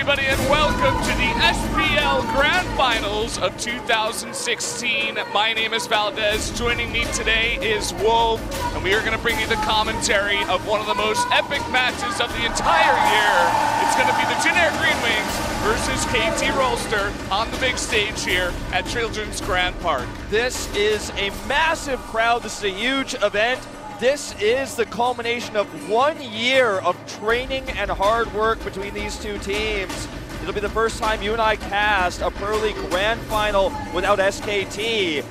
everybody, and welcome to the SPL Grand Finals of 2016. My name is Valdez. Joining me today is Wolf, and we are going to bring you the commentary of one of the most epic matches of the entire year. It's going to be the Jin Air Green Wings versus KT Rolster on the big stage here at Children's Grand Park. This is a massive crowd. This is a huge event. This is the culmination of 1 year of training and hard work between these two teams. It'll be the first time you and I cast a Pro League Grand Final without SKT.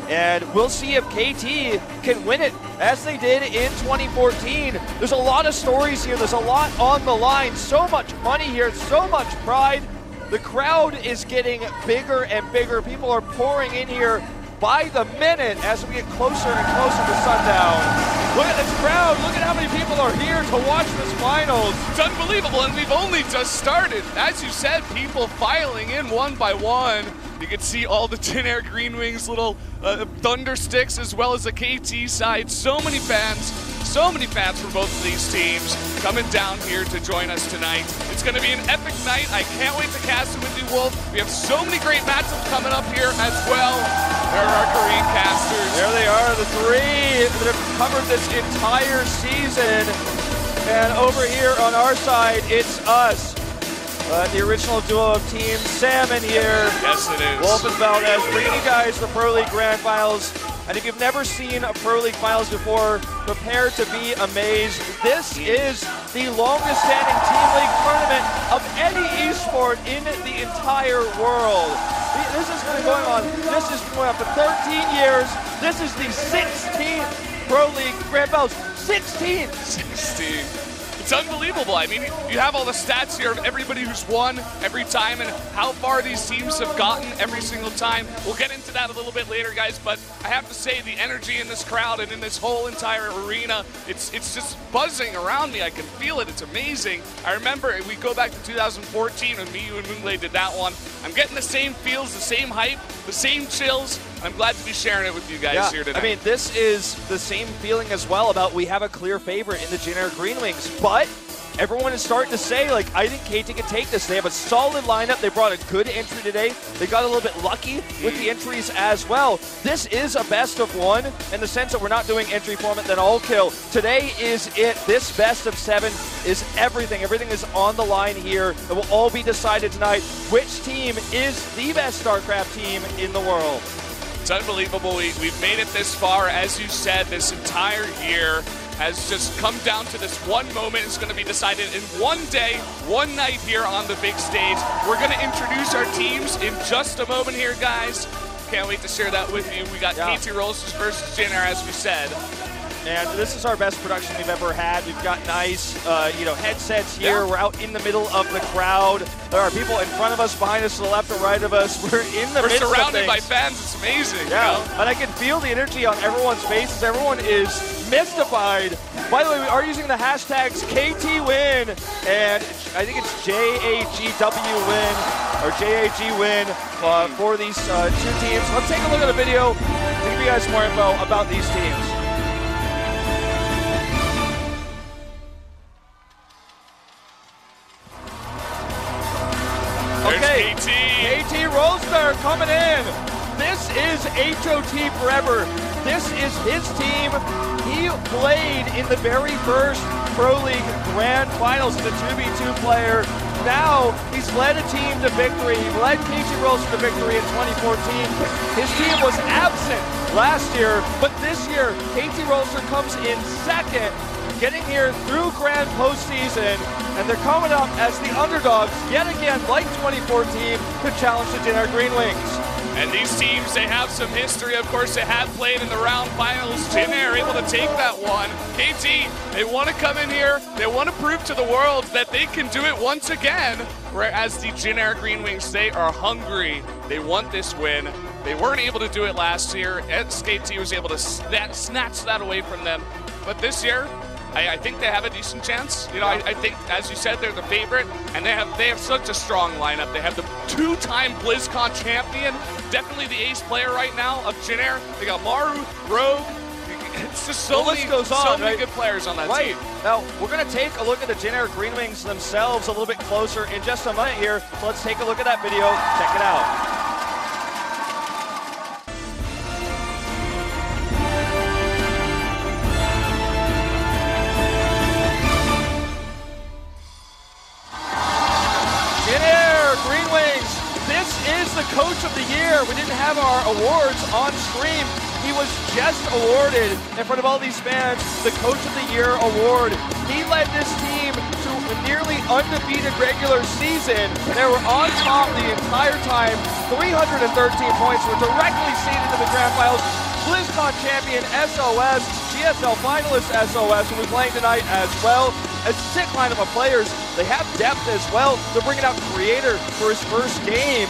And we'll see if KT can win it as they did in 2014. There's a lot of stories here. There's a lot on the line. So much money here, so much pride. The crowd is getting bigger and bigger. People are pouring in here by the minute as we get closer and closer to sundown. Look at this crowd. Look at how many people are here to watch this finals. It's unbelievable, and we've only just started. As you said, people filing in one by one. You can see all the Jin Air Green Wings little thunder sticks as well as the KT side. So many fans for both of these teams coming down here to join us tonight. It's going to be an epic night. I can't wait to cast it with you, Wolf. We have so many great matchups coming up here as well. There are our Korean casters. There they are, the three that have covered this entire season. And over here on our side, it's us. The original duo of Team Salmon here. Yes, it is. Wolf and Valdez bringing you guys the Pro League Grand Finals. And if you've never seen a Pro League Finals before, prepare to be amazed. This is the longest standing Team League tournament of any esport in the entire world. This has been going on. This has been going on for 13 years. This is the 16th Pro League Grand Finals. 16! It's unbelievable. I mean, you have all the stats here of everybody who's won every time and how far these teams have gotten every single time. We'll get into that a little bit later, guys, but I have to say the energy in this crowd and in this whole entire arena, it's just buzzing around me. I can feel it. It's amazing. I remember we go back to 2014 when me, you, and Moonglade did that one. I'm getting the same feels, the same hype, the same chills. I'm glad to be sharing it with you guys here tonight. I mean, this is the same feeling as well about we have a clear favorite in the Jin Air Green Wings, but everyone is starting to say, like, I think KT can take this. They have a solid lineup. They brought a good entry today. They got a little bit lucky with the entries as well. This is a best of one in the sense that we're not doing entry format, then all kill. Today is it. This best of 7 is everything. Everything is on the line here. It will all be decided tonight. Which team is the best Starcraft team in the world? It's unbelievable. We've made it this far. As you said, this entire year has just come down to this one moment. It's going to be decided in one day, one night here on the big stage. We're going to introduce our teams in just a moment here, guys. Can't wait to share that with you. We got KT Rolsters versus Jin Air, as we said. And this is our best production we've ever had. We've got nice, headsets here. We're out in the middle of the crowd. There are people in front of us, behind us, to the left or right of us. We're in the midst of things. We're surrounded by fans. It's amazing. Yeah, you know? And I can feel the energy on everyone's faces. Everyone is mystified. By the way, we are using the hashtags KTWin, and I think it's JAGWWin or JAGWin for these two teams. Let's take a look at a video to give you guys more info about these teams. Okay, KT Rolster coming in. This is HOT forever. This is his team. He played in the very first Pro League Grand Finals as a 2v2 player. Now he's led a team to victory. He led KT Rolster to victory in 2014. His team was absent last year, but this year KT Rolster comes in second, getting here through Grand Postseason, and they're coming up as the underdogs yet again, like 2014, to challenge the Jin Air Green Wings. And these teams, they have some history. Of course, they have played in the round finals. Jin Air able to take that one. KT, they want to come in here. They want to prove to the world that they can do it once again. Whereas the Jin Air Green Wings, they are hungry. They want this win. They weren't able to do it last year. SKT was able to snatch that away from them. But this year, I think they have a decent chance. You know, I think, as you said, they're the favorite, and they have such a strong lineup. They have the two-time BlizzCon champion, definitely the ace player right now of Jin Air. They got Maru, Rogue. it's just so many good players on that team. Now, we're going to take a look at the Jin Air Green Wings themselves a little bit closer in just a minute here. So let's take a look at that video. Check it out. The Coach of the Year. We didn't have our awards on stream. He was just awarded in front of all these fans the Coach of the Year award. He led this team to a nearly undefeated regular season. They were on top the entire time. 313 points, were directly seeded to the grand finals. BlizzCon champion SOS, GSL finalist SOS will be playing tonight as well. A sick lineup of players. They have depth as well. They're bringing out Creator for his first game.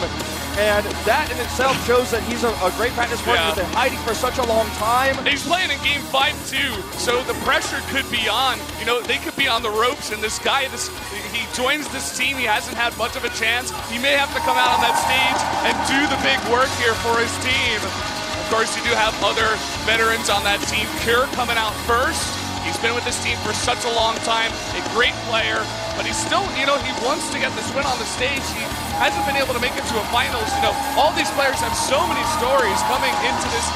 And that in itself shows that he's a great practice partner. He's been hiding for such a long time. He's playing in game 5 too, so the pressure could be on. You know, they could be on the ropes, and this guy, he joins this team. He hasn't had much of a chance. He may have to come out on that stage and do the big work here for his team. Of course, you do have other veterans on that team. Cure coming out first. He's been with this team for such a long time, a great player, but he's still, you know, he wants to get this win on the stage. He hasn't been able to make it to a finals. You know, all these players have so many stories coming into this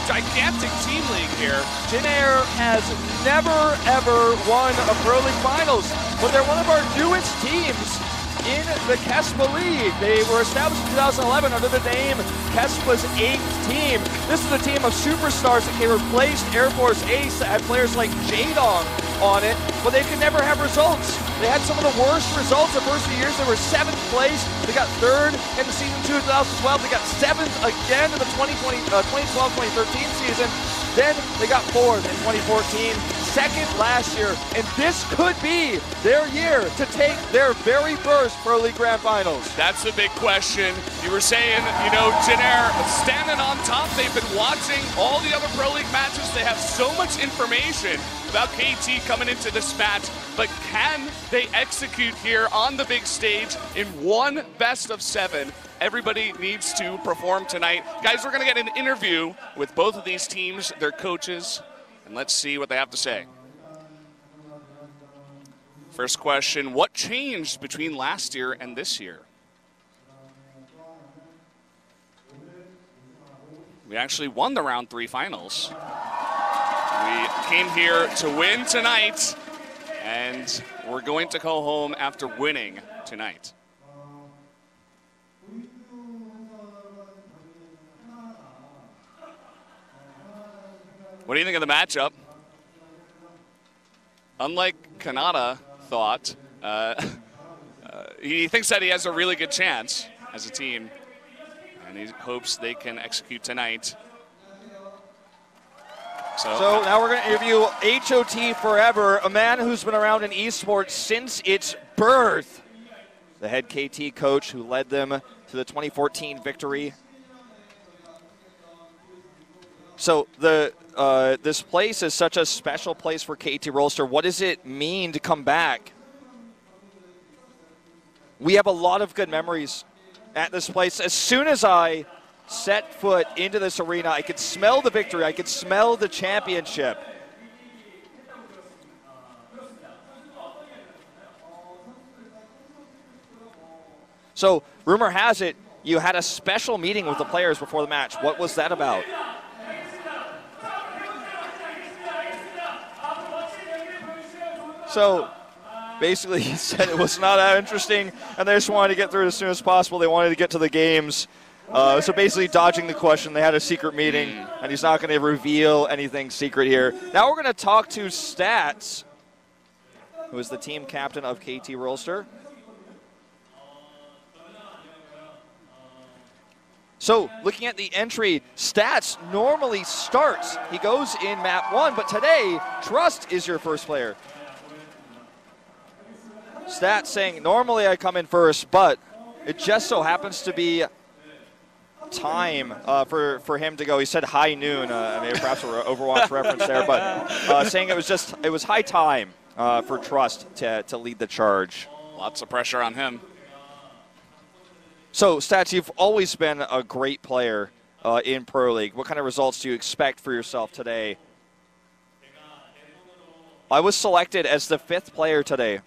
gigantic team league here. Jin Air has never, ever won a Pro League Finals, but they're one of our newest teams in the KESPA League. They were established in 2011 under the name KESPA's 8th team. This is a team of superstars that can replace Air Force Ace that had players like Jadong on it, but they could never have results. They had some of the worst results the first few years. They were 7th place. They got 3rd in the season 2 of 2012. They got 7th again in the 2012-2013 season. Then they got 4th in 2014, 2nd last year, and this could be their year to take their very first Pro League Grand Finals. That's the big question. You were saying, you know, Jin Air standing on top. They've been watching all the other Pro League matches. They have so much information about KT coming into this match, but can they execute here on the big stage in one best of 7? Everybody needs to perform tonight. Guys, we're going to get an interview with both of these teams, their coaches, and let's see what they have to say. First question, what changed between last year and this year? We actually won the round 3 finals. We came here to win tonight, and we're going to go home after winning tonight. What do you think of the matchup? Unlike Kanata thought, he thinks that he has a really good chance as a team, and he hopes they can execute tonight. So now we're going to interview HOT Forever, a man who's been around in esports since its birth. The head KT coach who led them to the 2014 victory. So this place is such a special place for KT Rolster. What does it mean to come back? We have a lot of good memories at this place. As soon as I set foot into this arena, I could smell the victory. I could smell the championship. So rumor has it you had a special meeting with the players before the match. What was that about? So basically he said it was not that interesting and they just wanted to get through it as soon as possible. They wanted to get to the games. So basically dodging the question, they had a secret meeting and he's not going to reveal anything secret here. Now we're going to talk to Stats, who is the team captain of KT Rolster. So looking at the entry, Stats normally starts. He goes in map 1, but today, Trust is your first player. Stats saying, normally I come in first, but it just so happens to be time for him to go. He said high noon, maybe perhaps an Overwatch reference there, but saying it was high time for Trust to lead the charge. Lots of pressure on him. So, Stats, you've always been a great player in Pro League? What kind of results do you expect for yourself today? I was selected as the 5th player today.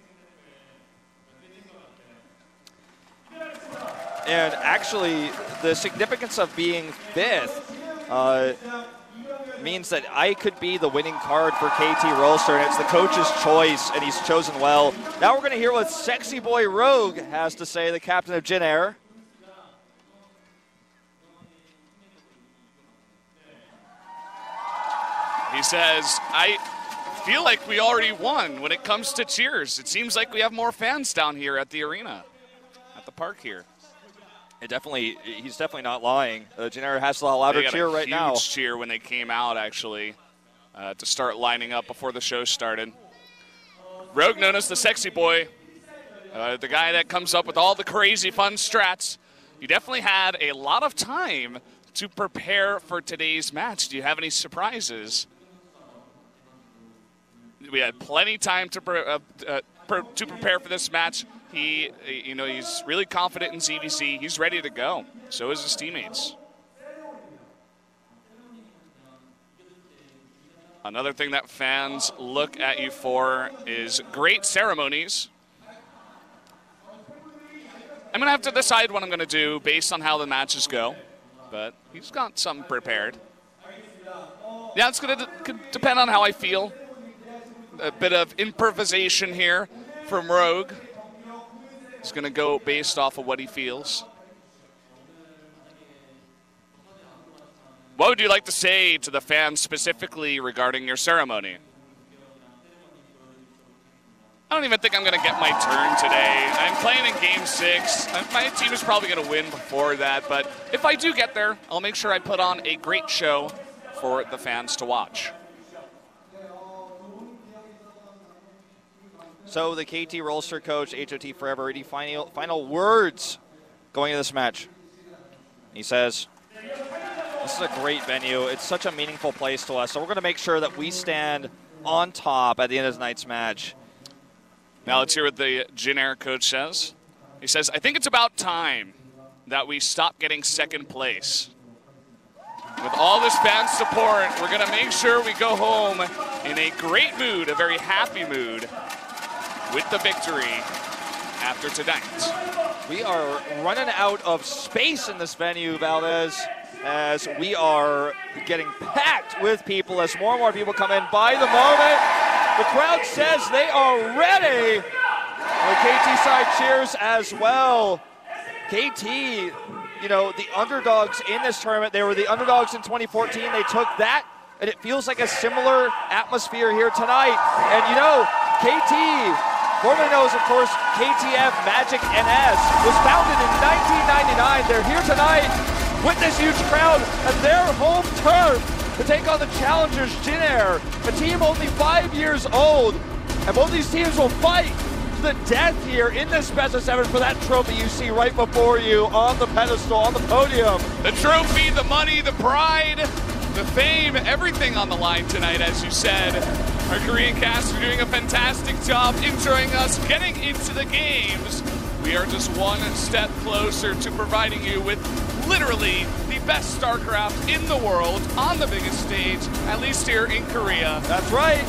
And actually, the significance of being 5th means that I could be the winning card for KT Rolster, and it's the coach's choice, and he's chosen well. Now we're going to hear what Sexy Boy Rogue has to say, the captain of Jin Air. He says, I feel like we already won when it comes to cheers. It seems like we have more fans down here at the arena, at the park here. He's definitely not lying. Jin Air has a louder cheer right now. Huge cheer when they came out, actually, to start lining up before the show started. Rogue, known as the Sexy Boy, the guy that comes up with all the crazy fun strats. You definitely had a lot of time to prepare for today's match. Do you have any surprises? We had plenty of time to prepare for this match. He's really confident in ZVC. He's ready to go. So is his teammates. Another thing that fans look at you for is great ceremonies. I'm going to have to decide what I'm going to do based on how the matches go, but he's got something prepared. Yeah, it's going to depend on how I feel. A bit of improvisation here from Rogue. He's going to go based off of what he feels. What would you like to say to the fans specifically regarding your ceremony? I don't even think I'm going to get my turn today. I'm playing in Game 6. My team is probably going to win before that, but if I do get there, I'll make sure I put on a great show for the fans to watch. So the KT Rolster coach, HOT Forever, any final words going into this match? He says, this is a great venue. It's such a meaningful place to us. So we're going to make sure that we stand on top at the end of tonight's match. Now let's hear what the Jin Air coach says. He says, I think it's about time that we stop getting second place. With all this fan support, we're going to make sure we go home in a great mood, a very happy mood, with the victory after tonight. We are running out of space in this venue, Valdez, as we are getting packed with people as more and more people come in by the moment. The crowd says they are ready. The KT side cheers as well. KT, the underdogs in this tournament, they were the underdogs in 2014. They took that, and it feels like a similar atmosphere here tonight. And KT, formerly known as, of course, KTF Magic NS, was founded in 1999. They're here tonight with this huge crowd at their home turf to take on the challengers Jin Air, a team only 5 years old. And both these teams will fight to the death here in this best of 7 for that trophy you see right before you on the pedestal, on the podium. The trophy, the money, the pride, the fame, everything on the line tonight, as you said. Our Korean cast are doing a fantastic job enjoying us getting into the games. We are just one step closer to providing you with literally the best Starcraft in the world on the biggest stage, at least here in Korea. That's right.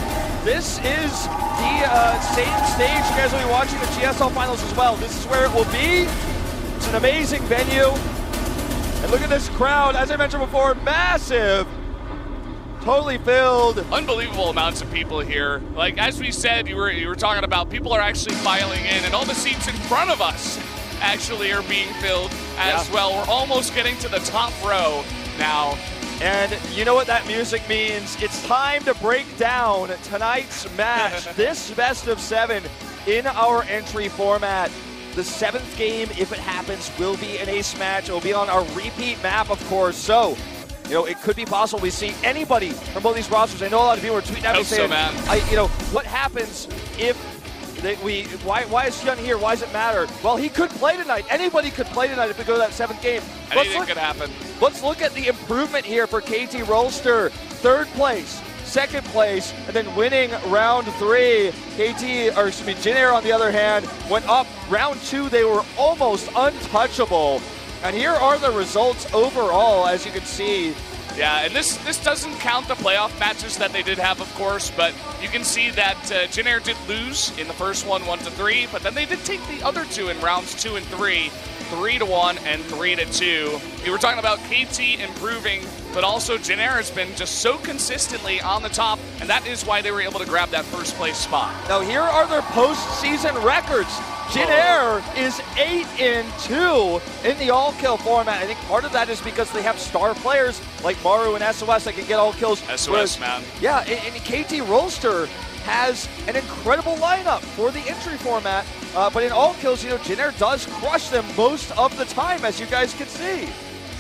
This is the same stage you guys will be watching the GSL finals as well. This is where it will be. It's an amazing venue. And look at this crowd, as I mentioned before, massive. Totally filled. Unbelievable amounts of people here. Like, as we said, you were talking about, people are actually filing in, and all the seats in front of us actually are being filled as well. We're almost getting to the top row now. And you know what that music means? It's time to break down tonight's match. This best of 7 in our entry format. The 7th game, if it happens, will be an ace match. It will be on our repeat map, of course. So, it could be possible we see anybody from both these rosters. I know a lot of people are tweeting at me saying, what happens if why is Hyun here? Why does it matter? Well, he could play tonight. Anybody could play tonight if we go to that 7th game. Anything could happen. Let's look at the improvement here for KT Rolster. 3rd place, 2nd place, and then winning round 3. Jin Air, on the other hand, went up. Round 2, they were almost untouchable. And here are the results overall, as you can see. Yeah, and this doesn't count the playoff matches that they did have, of course, but you can see that Jin Air did lose in the first one, 1-3, but then they did take the other two in rounds 2 and 3, 3-1 and 3-2. We were talking about KT improving, but also Jin Air has been just so consistently on the top, and that is why they were able to grab that first place spot. Now here are their postseason records. Jin Air is 8-2 in the all-kill format. I think part of that is because they have star players like Maru and SOS that can get all kills. SOS, man. Yeah, and KT Rolster has an incredible lineup for the entry format, but in all kills, Jin Air does crush them most of the time, as you guys can see.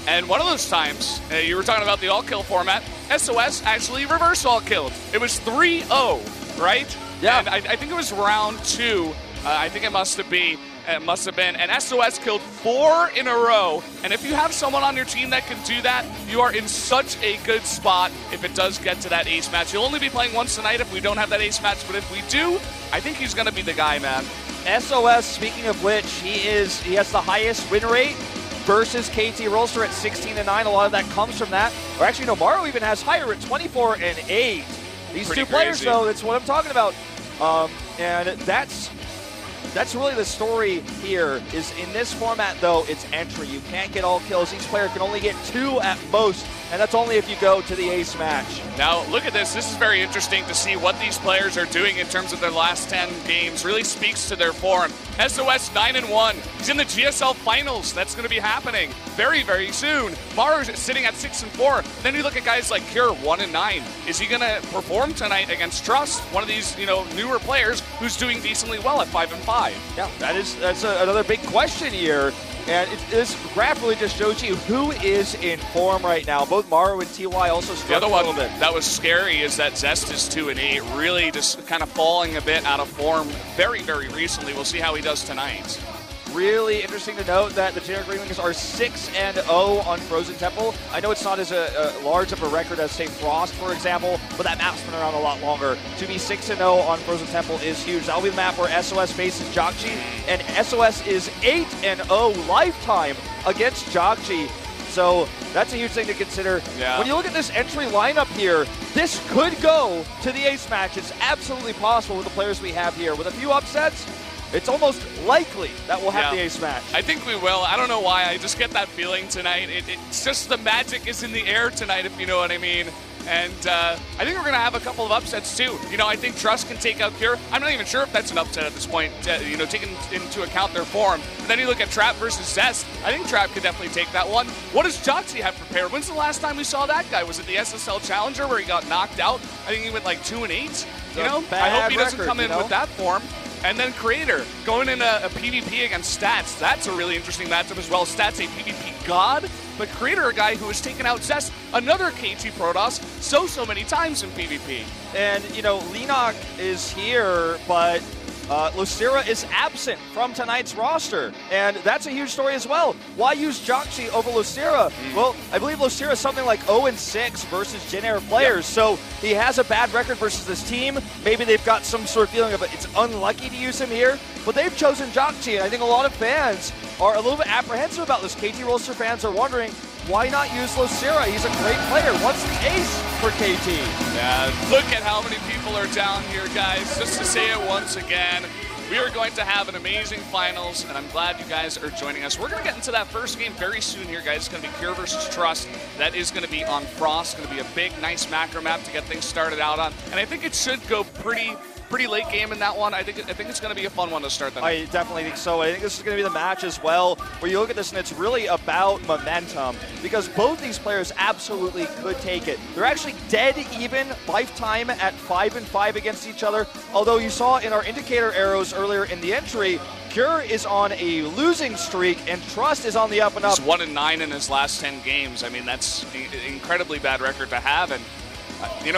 And one of those times, you were talking about the all-kill format, SOS actually reverse all-killed. It was 3-0, right? Yeah. And I think it was round 2. I think it must have been. And SOS killed 4 in a row. And if you have someone on your team that can do that, you are in such a good spot if it does get to that ace match. You'll only be playing once tonight if we don't have that ace match, but if we do, I think he's going to be the guy, man. SOS, speaking of which, he has the highest win rate versus KT Rolster at 16-9. A lot of that comes from that. Or actually, no, Maru even has higher at 24-8. These Pretty two players, crazy. though, that's what I'm talking about. And that's really the story here, is in this format, though, it's entry. You can't get all kills. Each player can only get 2 at most, and that's only if you go to the ace match. Now, look at this. This is very interesting to see what these players are doing in terms of their last 10 games. Really speaks to their form. SOS 9-1. He's in the GSL finals. That's going to be happening very, very soon. Maru's sitting at 6-4. Then you look at guys like Cure, 1-9. Is he going to perform tonight against Trust, one of these, newer players who's doing decently well at 5-5? Yeah, that's another big question here. And this graph really just shows you who is in form right now. Both Maru and TY also struggle the other a little one bit. that was scary is that Zest is 2-8, really just kind of falling a bit out of form very, very recently. We'll see how he does tonight. Really interesting to note that the Jin Air Greenwings are 6-0 on Frozen Temple. I know it's not as large of a record as, say, Frost, for example, but that map's been around a lot longer. To be 6-0 on Frozen Temple is huge. That'll be the map where SOS faces Jagchi, and SOS is 8-0 lifetime against Jagchi. So that's a huge thing to consider. Yeah. When you look at this entry lineup here, this could go to the ace match. It's absolutely possible with the players we have here. With a few upsets, it's almost likely that we'll have the ace match. I think we will. I don't know why. I just get that feeling tonight. It's just the magic is in the air tonight, if you know what I mean. And I think we're going to have a couple of upsets, too. I think Trust can take out Cure. I'm not even sure if that's an upset at this point, taking into account their form. But then you look at Trap versus Zest. I think Trap could definitely take that one. What does Joxy have prepared? When's the last time we saw that guy? Was it the SSL Challenger where he got knocked out? I think he went like 2-8. I hope he doesn't come in with that form. And then Creator going in a PvP against Stats. That's a really interesting matchup as well. Stats a PvP god, but Creator a guy who has taken out Zest, another KT Protoss, so many times in PvP. And, Lenok is here, but Lucira is absent from tonight's roster, and that's a huge story as well. Why use Jagchi over Lucira? Well, I believe Lucira is something like 0-6 versus Jin Air players, so he has a bad record versus this team. Maybe they've got some sort of feeling of it's unlucky to use him here, but they've chosen Jagchi, and I think a lot of fans are a little bit apprehensive about this. KT Rolster fans are wondering, why not use Lucira? He's a great player. What's the ace for KT? Yeah, look at how many people are down here, guys. Just to say it once again, we are going to have an amazing finals, and I'm glad you guys are joining us. We're going to get into that first game very soon here, guys. It's going to be Cure versus Trust. That is going to be on Frost. It's going to be a big, nice macro map to get things started out on, and I think it should go pretty late game in that one. I think it's going to be a fun one to start that. I definitely think so. I think this is going to be the match as well, where you look at this and it's really about momentum, because both these players absolutely could take it. They're actually dead even lifetime at 5-5 against each other, although you saw in our indicator arrows earlier in the entry, Cure is on a losing streak and Trust is on the up and up. He's 1-9 in his last 10 games. I mean, that's an incredibly bad record to have, and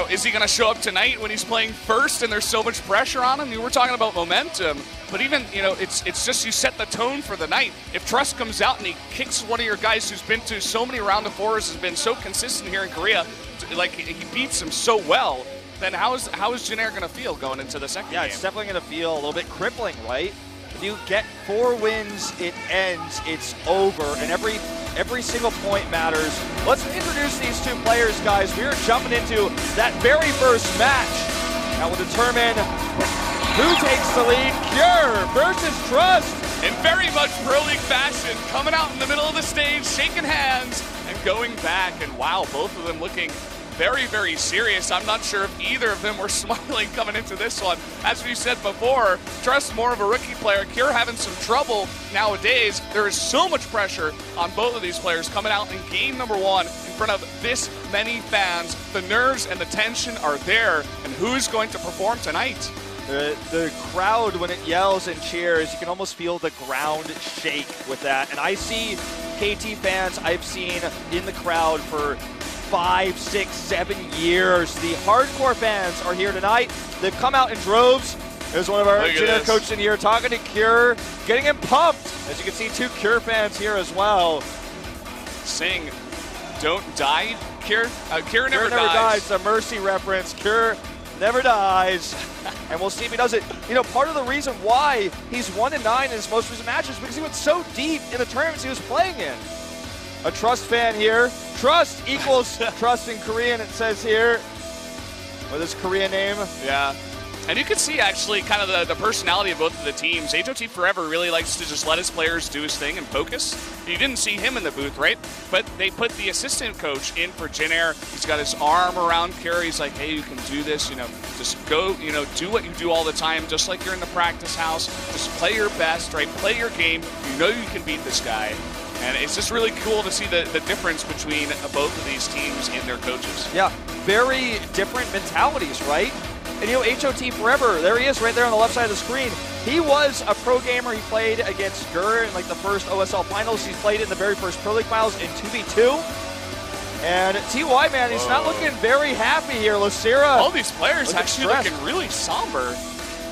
is he going to show up tonight when he's playing first and there's so much pressure on him? We were talking about momentum, but even, it's just you set the tone for the night. If Trust comes out and he kicks one of your guys who's been to so many round of fours, has been so consistent here in Korea, like he beats him so well, then how is Jin Air going to feel going into the second game? Yeah, it's definitely going to feel a little bit crippling, right? If you get 4 wins, it ends, it's over, and every single point matters. Let's introduce these 2 players, guys. We are jumping into that very first match that will determine who takes the lead. Cure versus Trust. In very much Pro League fashion, coming out in the middle of the stage, shaking hands, and going back. And wow, both of them looking very, very serious. I'm not sure if either of them were smiling coming into this one. As we said before, Trust more of a rookie player. Cure having some trouble nowadays. There is so much pressure on both of these players coming out in game number 1 in front of this many fans. The nerves and the tension are there. And who's going to perform tonight? The crowd, when it yells and cheers, you can almost feel the ground shake with that. And I see KT fans I've seen in the crowd for 5, 6, 7 years. The hardcore fans are here tonight. They've come out in droves. There's one of our junior coaches in here talking to Cure, getting him pumped. As you can see, 2 Cure fans here as well. Saying, don't die, Cure? Cure never dies. It's a Mercy reference. Cure never dies. And we'll see if he does it. You know, part of the reason why he's 1-9 in his most recent matches is because he went so deep in the tournaments he was playing in. A Trust fan here. Trust equals Trust in Korean, it says here, with his Korean name. Yeah. And you can see actually kind of the personality of both of the teams. HOT Forever really likes to just let his players do his thing and focus. You didn't see him in the booth, right? But they put the assistant coach in for Jin Air. He's got his arm around Carey. He's like, hey, you can do this, you know, just go, you know, do what you do all the time, just like you're in the practice house. Just play your best, right? Play your game. You know you can beat this guy. And it's just really cool to see the difference between both of these teams and their coaches. Yeah, very different mentalities, right? And you know, HOT Forever, there he is right there on the left side of the screen. He was a pro gamer. He played against Gur in like the first OSL finals. He's played in the very first Pro League finals in 2v2. And TY, man, he's not looking very happy here. Lucera. All these players actually looking really somber.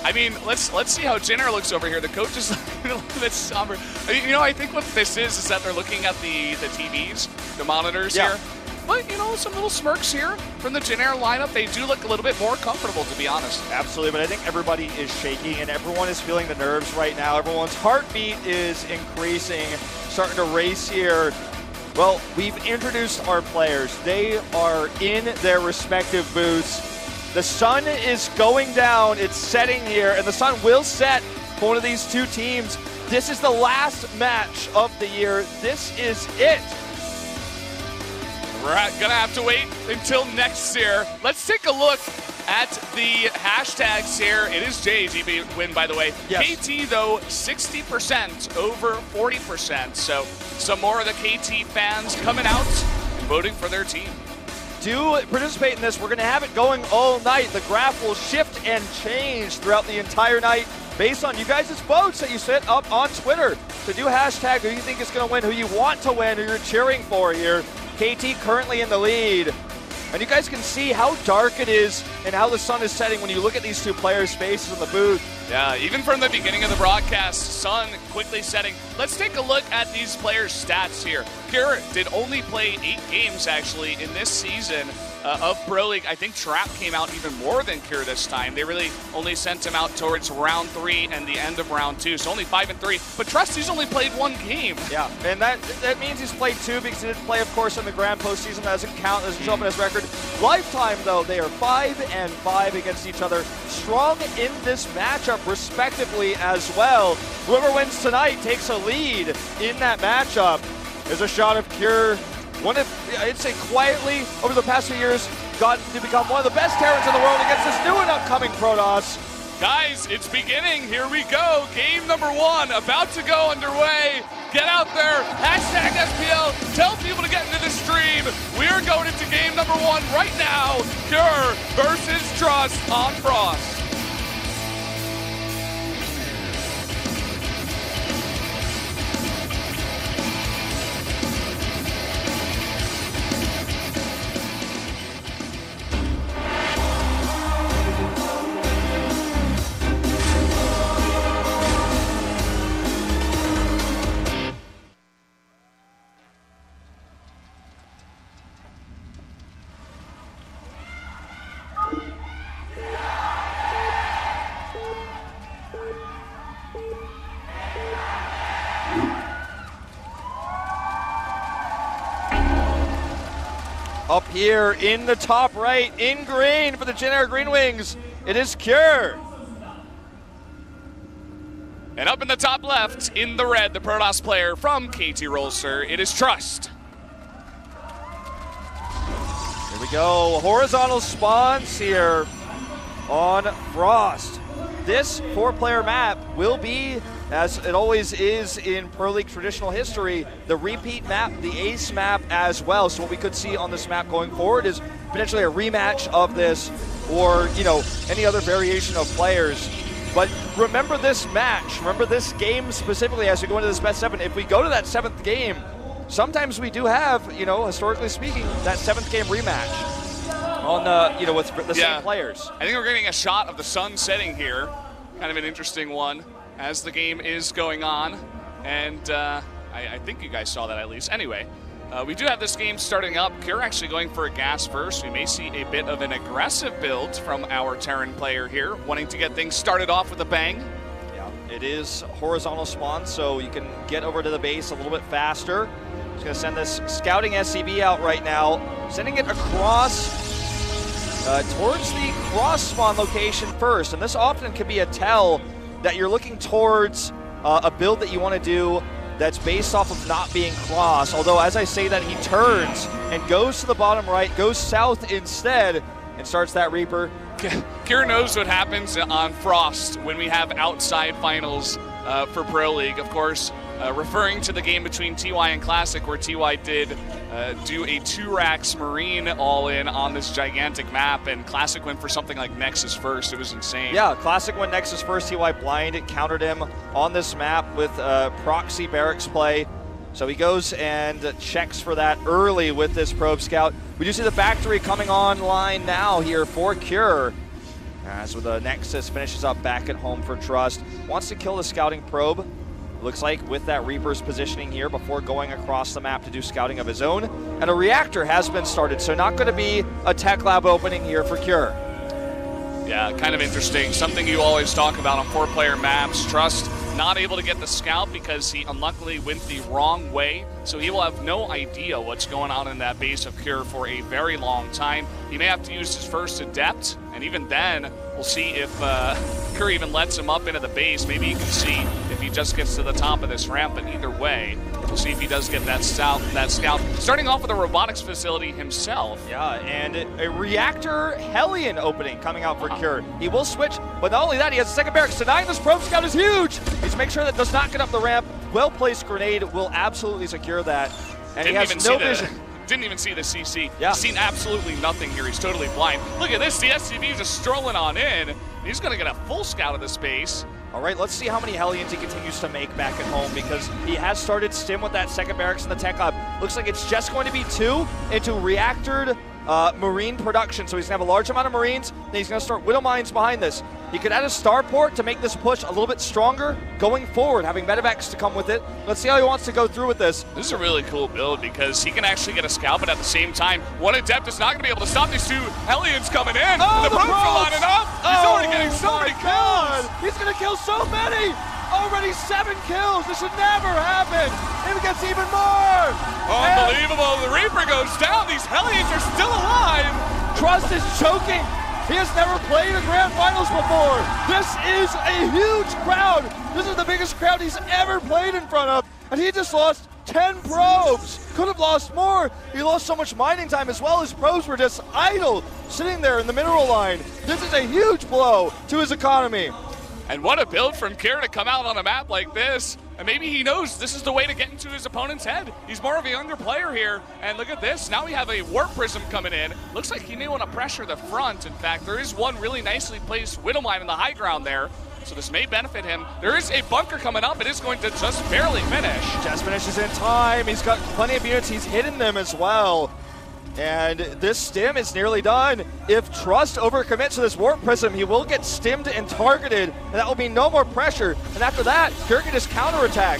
I mean, let's see how Jinner looks over here. The coach is looking a little bit somber. You know, I think what this is that they're looking at the TVs, the monitors here. But, you know, some little smirks here from the Jinner lineup. They do look a little bit more comfortable, to be honest. Absolutely, but I think everybody is shaking and everyone is feeling the nerves right now. Everyone's heartbeat is increasing, starting to race here. Well, we've introduced our players. They are in their respective booths. The sun is going down. It's setting here, and the sun will set for one of these 2 teams. This is the last match of the year. This is it. We're gonna have to wait until next year. Let's take a look at the hashtags here. It is JGB win, by the way. Yes. KT, though, 60% over 40%. So some more of the KT fans coming out and voting for their team. Do participate in this. We're going to have it going all night. The graph will shift and change throughout the entire night based on you guys' votes that you set up on Twitter. So do hashtag who you think is going to win, who you want to win, who you're cheering for here. KT currently in the lead. And you guys can see how dark it is and how the sun is setting when you look at these 2 players' faces in the booth. Yeah, even from the beginning of the broadcast, sun quickly setting. Let's take a look at these players' stats here. Cure did only play 8 games, actually, in this season of Pro League. I think Trap came out even more than Cure this time. They really only sent him out towards round 3 and the end of round 2, so only 5 and 3. But Trusty's only played 1 game. Yeah, and that means he's played 2 because he didn't play, of course, in the Grand Postseason. That doesn't count, doesn't show up in his record. Lifetime, though, they are 5 and 5 against each other. Strong in this matchup, respectively, as well. Whoever wins tonight takes a lead in that matchup. There's a shot of Cure. One of, I'd say quietly, over the past few years, gotten to become one of the best terrans in the world against this new and upcoming Protoss. Guys, it's beginning. Here we go. Game number 1 about to go underway. Get out there. Hashtag SPL. Tell people to get into the stream. We are going into game number 1 right now. Cure versus Trust on Frost. Up here in the top right, in green for the Jin Air Green Wings, it is Cure. And up in the top left, in the red, the Protoss player from KT Rolster, it is Trust. Here we go, horizontal spawns here on Frost. This 4-player map will be, as it always is in Pro League traditional history, the repeat map, the ace map as well. So what we could see on this map going forward is potentially a rematch of this, or any other variation of players. But remember this match, remember this game specifically as we go into this best 7. If we go to that 7th game, sometimes we do have, historically speaking, that 7th game rematch on the, with the same players. I think we're getting a shot of the sun setting here. Kind of an interesting one as the game is going on. And I think you guys saw that at least. Anyway, we do have this game starting up. Cure actually going for a gas first. We may see a bit of an aggressive build from our Terran player here, wanting to get things started off with a bang. Yeah, it is horizontal spawn, so you can get over to the base a little bit faster. Just going to send this scouting SCV out right now, sending it across towards the cross spawn location first. And this often can be a tell that you're looking towards a build that you want to do that's based off of not being cross. Although, as I say that, he turns and goes to the bottom right, goes south instead, and starts that Reaper. Cure knows what happens on Frost when we have outside finals for Pro League. Of course, referring to the game between TY and Classic, where TY did do a 2-racks Marine all-in on this gigantic map, and Classic went for something like Nexus first. It was insane. Yeah, Classic went Nexus first. TY blind countered him on this map with proxy barracks play. So he goes and checks for that early with this probe scout. We do see the factory coming online now here for Cure. As the Nexus finishes up back at home for Trust. Wants to kill the scouting probe. Looks like with that Reaper's positioning here before going across the map to do scouting of his own. And a reactor has been started, so not going to be a tech lab opening here for Cure. Yeah, kind of interesting. Something you always talk about on 4-player maps. Trust not able to get the scout because he unluckily went the wrong way, so he will have no idea what's going on in that base of Cure for a very long time. He may have to use his first adept, and even then, we'll see if Cure even lets him up into the base. Maybe you can see if he just gets to the top of this ramp, but either way, we'll see if he does get that scout. Starting off with a robotics facility himself. Yeah, and a reactor Hellion opening coming out for Cure. He will switch, but not only that, he has a second barracks. Denying this probe scout is huge. He's make sure that does not get up the ramp. Well-placed grenade will absolutely secure that. And he has no vision. Didn't even see the CC. Yeah. He's seen absolutely nothing here. He's totally blind. Look at this. The SCV is just strolling on in. He's going to get a full scout of the space. All right, let's see how many Hellions he continues to make back at home, because he has started stim with that second barracks in the tech lab. Looks like it's just going to be 2 into reactored Marine production. So he's going to have a large amount of Marines, and he's going to start Widow Mines behind this. He could add a starport to make this push a little bit stronger going forward, having medevacs to come with it. Let's see how he wants to go through with this. This is a really cool build because he can actually get a scout, but at the same time, one adept is not going to be able to stop these 2 Hellions coming in. Oh, the probes are lining up. He's already getting so many kills. He's going to kill so many. Already 7 kills. This should never happen. Maybe it gets even more. Unbelievable. The Reaper goes down. These Hellions are still alive. Trust is choking. He has never played a grand finals before. This is a huge crowd. This is the biggest crowd he's ever played in front of. And he just lost 10 probes. Could have lost more. He lost so much mining time as well. His probes were just idle, sitting there in the mineral line. This is a huge blow to his economy. And what a build from Cure to come out on a map like this. And maybe he knows this is the way to get into his opponent's head. He's more of a younger player here. And look at this. Now we have a Warp Prism coming in. Looks like he may want to pressure the front. In fact, there is one really nicely placed Widow Mine in the high ground there. So this may benefit him. There is a bunker coming up. It is going to just barely finish. Just finishes in time. He's got plenty of units. He's hidden them as well. And this stim is nearly done. If Trust overcommits to this Warp Prism, he will get stimmed and targeted, and that will be no more pressure. And after that, Cure can just counterattack.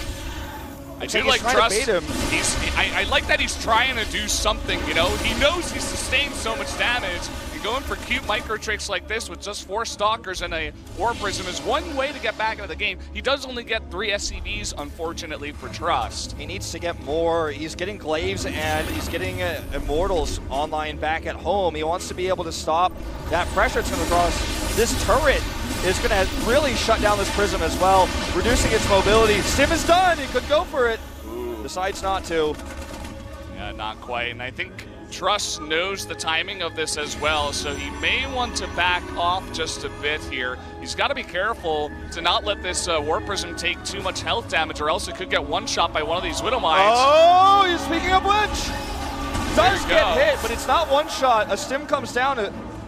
I do like Trust. I like that he's trying to do something, you know? He knows he's sustained so much damage. He going for cute micro tricks like this with just 4 Stalkers and a War Prism is one way to get back into the game. He does only get 3 SCVs, unfortunately, for Trust. He needs to get more. He's getting Glaives and he's getting Immortals online back at home. He wants to be able to stop that pressure that's going to cross. This turret is going to really shut down this Prism as well, reducing its mobility. Stim is done. He could go for it. Ooh. Decides not to. Yeah, not quite. And I think Trust knows the timing of this as well, so he may want to back off just a bit here. He's got to be careful to not let this Warp Prism take too much health damage, or else it could get one-shot by one of these Widow Mines. Oh, he's speaking of which, does get hit, but it's not one shot. A Stim comes down,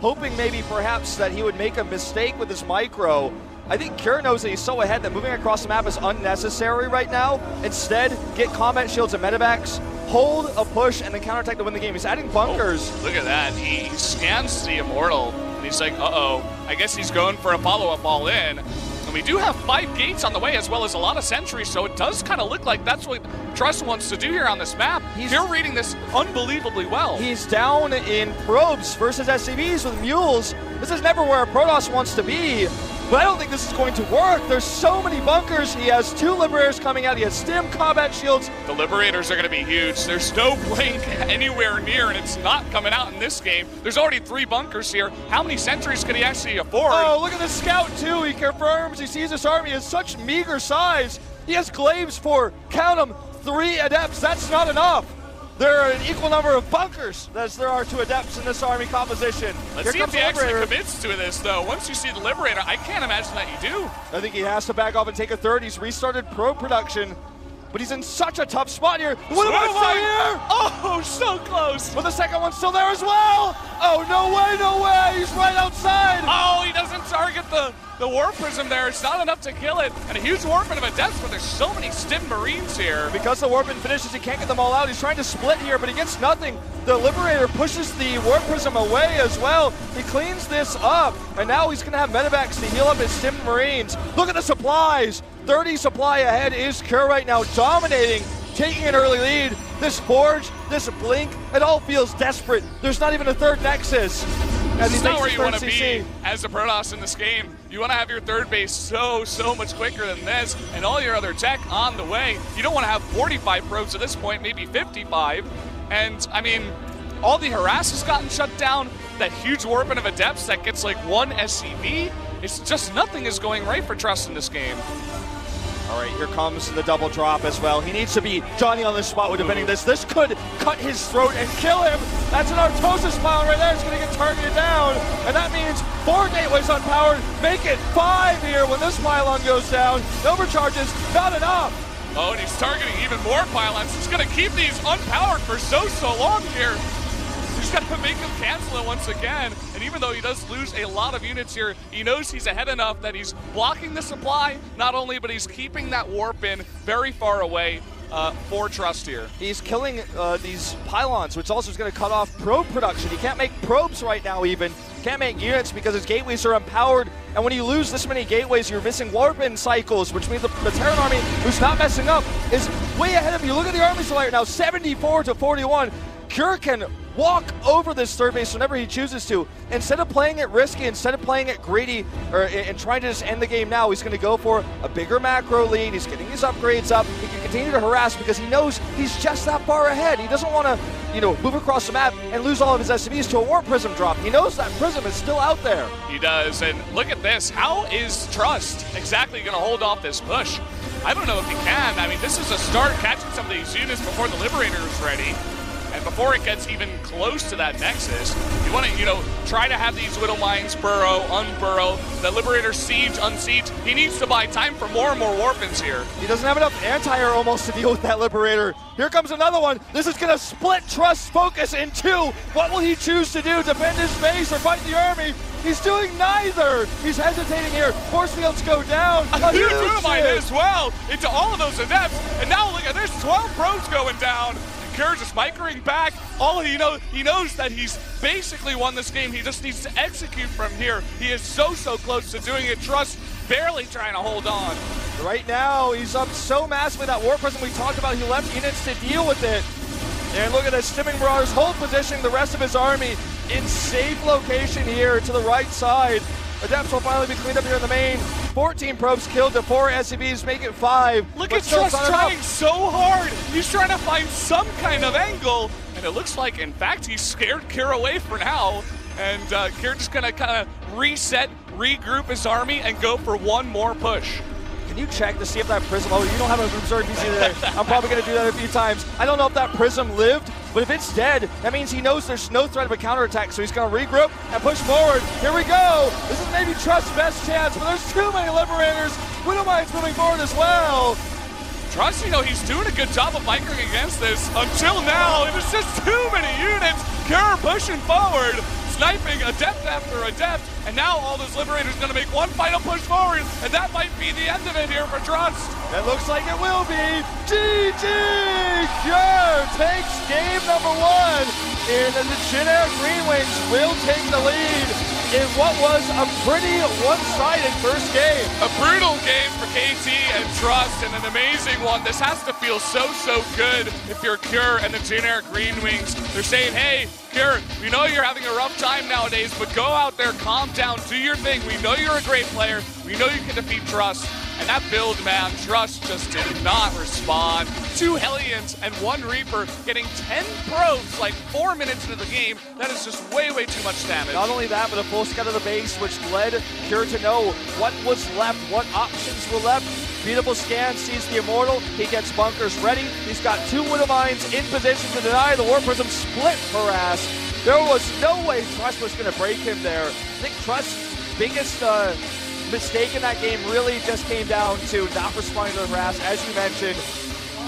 hoping maybe perhaps that he would make a mistake with his micro. I think Cure knows that he's so ahead that moving across the map is unnecessary right now. Instead, get combat shields and medevacs, hold a push, and then counterattack to win the game. He's adding bunkers. Oh, look at that. He scans the Immortal, and he's like, uh-oh. I guess he's going for a follow-up all-in. And we do have 5 gates on the way, as well as a lot of sentries, so it does kind of look like that's what Trust wants to do here on this map. You're reading this unbelievably well. He's down in probes versus SCVs with mules. This is never where a Protoss wants to be. But I don't think this is going to work. There's so many bunkers. He has 2 Liberators coming out. He has Stim combat shields. The Liberators are going to be huge. There's no blink anywhere near, and it's not coming out in this game. There's already 3 bunkers here. How many sentries can he actually afford? Oh, look at the scout, too. He confirms. He sees this army is such meager size. He has Glaives for, count them, 3 Adepts. That's not enough. There are an equal number of bunkers as there are to Adepts in this army composition. Let's see if he actually commits to this, though. Once you see the Liberator, I can't imagine that you do. I think he has to back off and take a third. He's restarted pro production, but he's in such a tough spot here. What about here? Oh, so close. But the second one's still there as well. Oh, no way, no way. He's right outside. Oh, he doesn't target the Warp Prism there. It's not enough to kill it. And a huge Warpin of a death, but there's so many Stim Marines here. Because the Warpin finishes, he can't get them all out. He's trying to split here, but he gets nothing. The Liberator pushes the Warp Prism away as well. He cleans this up, and now he's going to have medevacs to heal up his Stim Marines. Look at the supplies. 30 supply ahead is Cure right now, dominating, taking an early lead. This Forge, this Blink, it all feels desperate. There's not even a third Nexus. This is not where you want to be as a Protoss in this game. You want to have your third base so much quicker than this, and all your other tech on the way. You don't want to have 45 probes at this point, maybe 55. And, I mean, all the harass has gotten shut down. That huge Warpin of Adepts that gets like 1 SCV. It's just nothing is going right for Trust in this game. All right, here comes the double drop as well. He needs to be Johnny on the spot with defending this. This could cut his throat and kill him. That's an Artosis pylon right there. It's going to get targeted down. And that means 4 gateways unpowered. Make it 5 here when this pylon goes down. Overcharges, not enough. Oh, and he's targeting even more pylons. He's going to keep these unpowered for so long here. He's got to make him cancel it once again. And even though he does lose a lot of units here, he knows he's ahead enough that he's blocking the supply, not only, but he's keeping that warp in very far away for Trust here. He's killing these pylons, which also is going to cut off probe production. He can't make probes right now even. Can't make units because his gateways are unpowered. And when you lose this many gateways, you're missing warp-in cycles, which means the Terran army, who's not messing up, is way ahead of you. Look at the army select now, 74-41. Cure can walk over this third base whenever he chooses to. Instead of playing it risky, instead of playing it greedy, and trying to just end the game now, he's going to go for a bigger macro lead. He's getting his upgrades up. He can continue to harass because he knows he's just that far ahead. He doesn't want to, move across the map and lose all of his SCVs to a Warp Prism drop. He knows that Prism is still out there. He does, and look at this. How is Trust exactly going to hold off this push? I don't know if he can. I mean, this is a start catching some of these units before the Liberator is ready. And before it gets even close to that Nexus, you want to, try to have these Widow Mines burrow, unburrow, the Liberator siege, unsiege. He needs to buy time for more and more Warpins here. He doesn't have enough anti-air almost to deal with that Liberator. Here comes another one. This is going to split Trust's focus in 2. What will he choose to do? Defend his base or fight the army? He's doing neither. He's hesitating here. Force fields go down. A huge Widow Mine as well into all of those Adepts. And now look at this, 12 probes going down. Cure just microing back. All he knows that he's basically won this game. He just needs to execute from here. He is so close to doing it. Trust barely trying to hold on. Right now, he's up so massively. That Warp Prism we talked about, he left units to deal with it. And look at this, Stimming Marauders hold position, the rest of his army in safe location here to the right side. Adepts will finally be cleaned up here in the main. 14 probes killed to 4 SCVs, make it 5. Look at Trust trying so hard. He's trying to find some kind of angle, and it looks like, in fact, he's scared Kira away for now. And Kira just gonna kind of reset, regroup his army, and go for one more push. Can you check to see if that Prism, oh, you don't have a Reserve PC today. I'm probably going to do that a few times. I don't know if that Prism lived, but if it's dead, that means he knows there's no threat of a counterattack, so he's going to regroup and push forward. Here we go. This is maybe Trust's best chance, but there's too many Liberators. Widowmine's moving forward as well. Trust, he's doing a good job of microing against this until now. It was just too many units. Kira pushing forward, sniping Adept after Adept, and now all those Liberators going to make one final push forward, and that might be the end of it here for Trust. It looks like it will be. GG! Kira takes game number 1, and the Generic Green Wings will take the lead in what was a pretty one-sided first game. A brutal game for KT and Trust, and an amazing one. This has to feel so good if you're Kira and the Generic Green Wings. They're saying, hey, Kira, we know you're having a rough time nowadays, but go out there, calm down, do your thing. We know you're a great player. We know you can defeat Trust. And that build, man, Trust just did not respond. 2 Hellions and 1 Reaper getting 10 probes like 4 minutes into the game. That is just way too much damage. Not only that, but a full scout of the base, which led Kira to know what was left, what options were left. Beautiful scan, sees the Immortal. He gets bunkers ready. He's got 2 Widowmines in position to deny the War Prism split harass. There was no way Trust was going to break him there. I think Trust's biggest mistake in that game really just came down to not responding to the harass, as you mentioned.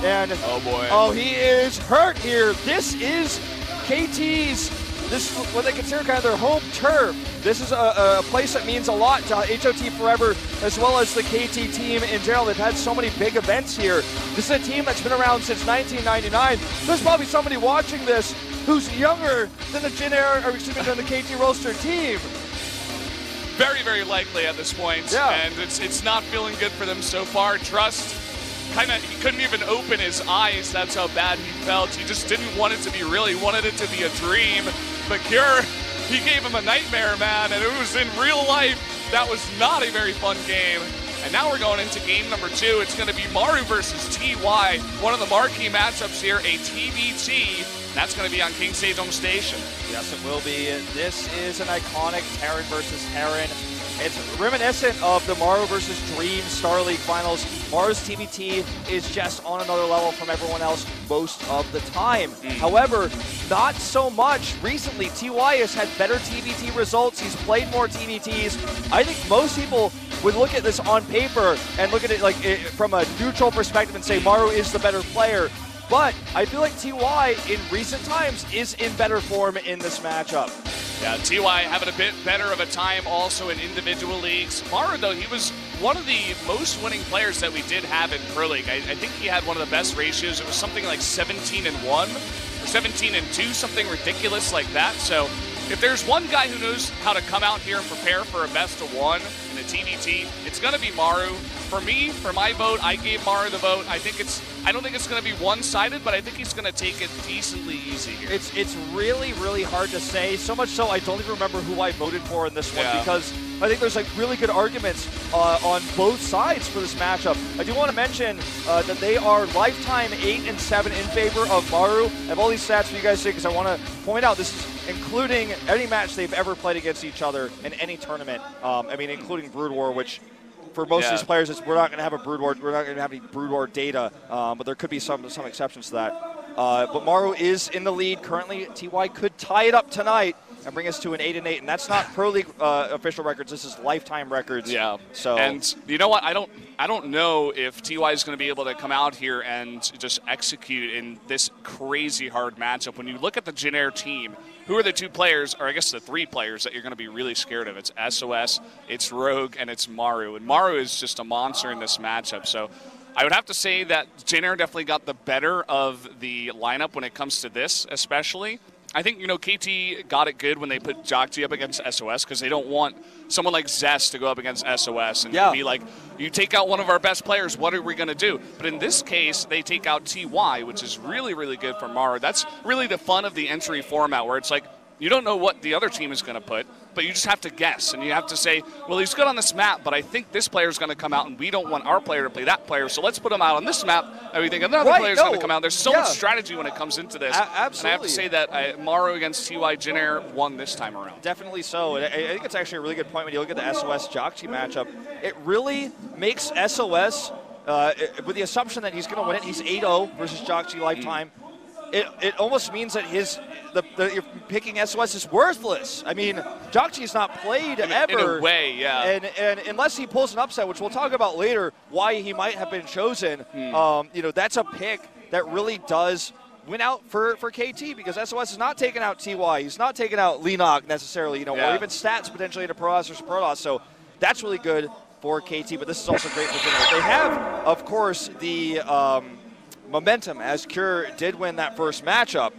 And oh boy. Oh, he is hurt here. This is KT's, this is what they consider kind of their home turf. This is a place that means a lot to HOT Forever, as well as the KT team in general. They've had so many big events here. This is a team that's been around since 1999. There's probably somebody watching this who's younger than the than the KT roster team. Very likely at this point, yeah. And it's not feeling good for them so far. Trust, he couldn't even open his eyes. That's how bad he felt. He just didn't want it to be real. He wanted it to be a dream. But Kira, he gave him a nightmare, man, and it was in real life. That was not a very fun game. And now we're going into game number 2. It's going to be Maru versus TY, one of the marquee matchups here, a TBT. That's going to be on King Sejong Station. Yes, it will be. This is an iconic Terran versus Terran. It's reminiscent of the Maru versus Dream Star League Finals. Maru's TBT is just on another level from everyone else most of the time. However, not so much. Recently, TY has had better TBT results. He's played more TBTs. I think most people would look at this on paper and look at it like from a neutral perspective and say Maru is the better player. But I feel like TY in recent times is in better form in this matchup. Yeah, TY having a bit better of a time also in individual leagues. Maru, though, he was one of the most winning players that we did have in Pro League. I think he had one of the best ratios. It was something like 17-1 or 17-2, something ridiculous like that. So if there's one guy who knows how to come out here and prepare for a best of 1 in a TBT, it's going to be Maru. For me, for my vote, I gave Maru the vote. I don't think it's going to be one-sided, but I think he's going to take it decently easy here. It's really hard to say. So much so, I don't even remember who I voted for in this one because I think there's like really good arguments on both sides for this matchup. I do want to mention that they are lifetime 8-7 in favor of Maru. I have all these stats for you guys to see because I want to point out this is including any match they've ever played against each other in any tournament. Including Brood War, which for most of these players, we're not going to have a Brood War. We're not going to have any Brood War data, but there could be some exceptions to that. But Maru is in the lead currently. TY could tie it up tonight and bring us to an 8-8, and that's not Pro League official records. This is lifetime records. Yeah. So, and you know what? I don't know if TY is going to be able to come out here and just execute in this crazy hard matchup. When you look at the Genair team, who are the 2 players, or I guess the 3 players that you're going to be really scared of? It's SOS, it's Rogue, and it's Maru. And Maru is just a monster in this matchup. So I would have to say that Genair definitely got the better of the lineup when it comes to this, especially. I think, KT got it good when they put Jokti up against SOS because they don't want someone like Zest to go up against SOS and be like, you take out one of our best players, what are we going to do? But in this case, they take out TY, which is really good for Maru. That's really the fun of the entry format where it's like, You don't know what the other team is going to put, but you just have to guess. And you have to say, well, he's good on this map, but I think this player is going to come out, and we don't want our player to play that player, so let's put him out on this map, and we think another player is going to come out. There's so much strategy when it comes into this. Absolutely. And I have to say that Maru against TY Jin Air won this time around. Definitely so. And I think it's actually a really good point when you look at the SOS Jockey matchup. It really makes SOS, with the assumption that he's going to win it, he's 8-0 versus Jockey Lifetime. It almost means that you're picking SOS is worthless. I mean, Jockey's not played ever. In a way, yeah. And unless he pulls an upset, which we'll talk about later, why he might have been chosen, that's a pick that really does win out for KT, because SOS is not taking out TY. He's not taking out Lenok necessarily, or even Stats potentially into Protoss or Protoss. So that's really good for KT, but this is also great for General. They have, of course, the momentum, as Cure did win that first matchup.